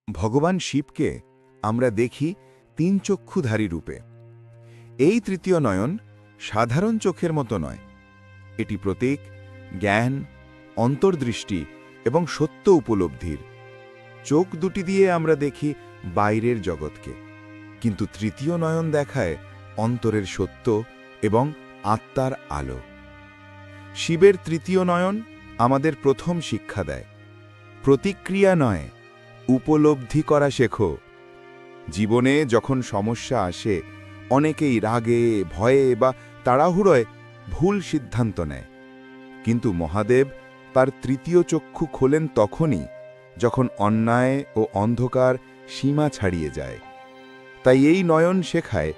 ভগবান শিবকে আমরা দেখি তিন চক্ষুধারী রূপে। এই তৃতীয় নয়ন সাধারণ চোখের মতো নয়, এটি প্রতীক জ্ঞান, অন্তর্দৃষ্টি এবং সত্য উপলব্ধির। চোখ দুটি দিয়ে আমরা দেখি বাইরের জগৎকে, কিন্তু তৃতীয় নয়ন দেখায় অন্তরের সত্য এবং আত্মার আলো। শিবের তৃতীয় নয়ন আমাদের প্রথম শিক্ষা দেয়, প্রতিক্রিয়া নয়, উপলব্ধি করা শেখো। জীবনে যখন সমস্যা আসে, অনেকেই রাগে, ভয়ে বা তাড়াহুড়োয় ভুল সিদ্ধান্ত নেয়, কিন্তু মহাদেব তার তৃতীয় চক্ষু খোলেন তখনই যখন অন্যায় ও অন্ধকার সীমা ছাড়িয়ে যায়। তাই এই নয়ন শেখায়,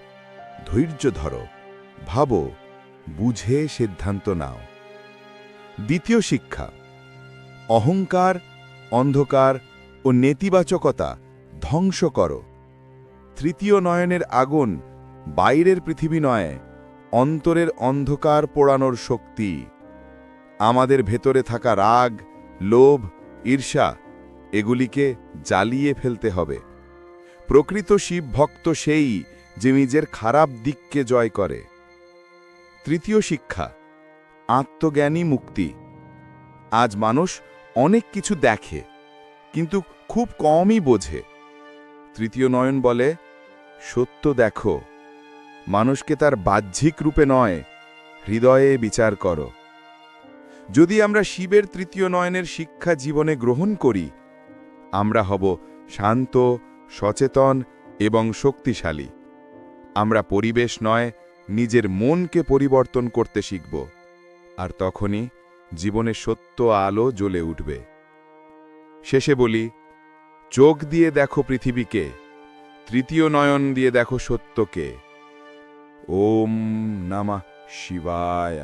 ধৈর্য ধরো, ভাবো, বুঝে সিদ্ধান্ত নাও। দ্বিতীয় শিক্ষা, অহংকার, অন্ধকার ও নেতিবাচকতা ধ্বংস করো। তৃতীয় নয়নের আগুন বাইরের পৃথিবী নয়, অন্তরের অন্ধকার পোড়ানোর শক্তি। আমাদের ভেতরে থাকা রাগ, লোভ, ঈর্ষা এগুলিকে জ্বালিয়ে ফেলতে হবে। প্রকৃত শিব ভক্ত সেই যে নিজের খারাপ দিককে জয় করে। তৃতীয় শিক্ষা, আত্মজ্ঞানী মুক্তি। আজ মানুষ অনেক কিছু দেখে, কিন্তু খুব কমই বোঝে। তৃতীয় নয়ন বলে, সত্য দেখো, মানুষকে তার বাহ্যিক রূপে নয়, হৃদয়ে বিচার করো। যদি আমরা শিবের তৃতীয় নয়নের শিক্ষা জীবনে গ্রহণ করি, আমরা হব শান্ত, সচেতন এবং শক্তিশালী। আমরা পরিবেশ নয়, নিজের মনকে পরিবর্তন করতে শিখব, আর তখনই জীবনে সত্য আলো জ্বলে উঠবে। শেষে বলি, চোখ দিয়ে দেখো পৃথিবীকে, তৃতীয় নয়ন দিয়ে দেখো সত্যকে। ওম নমঃ শিবায়।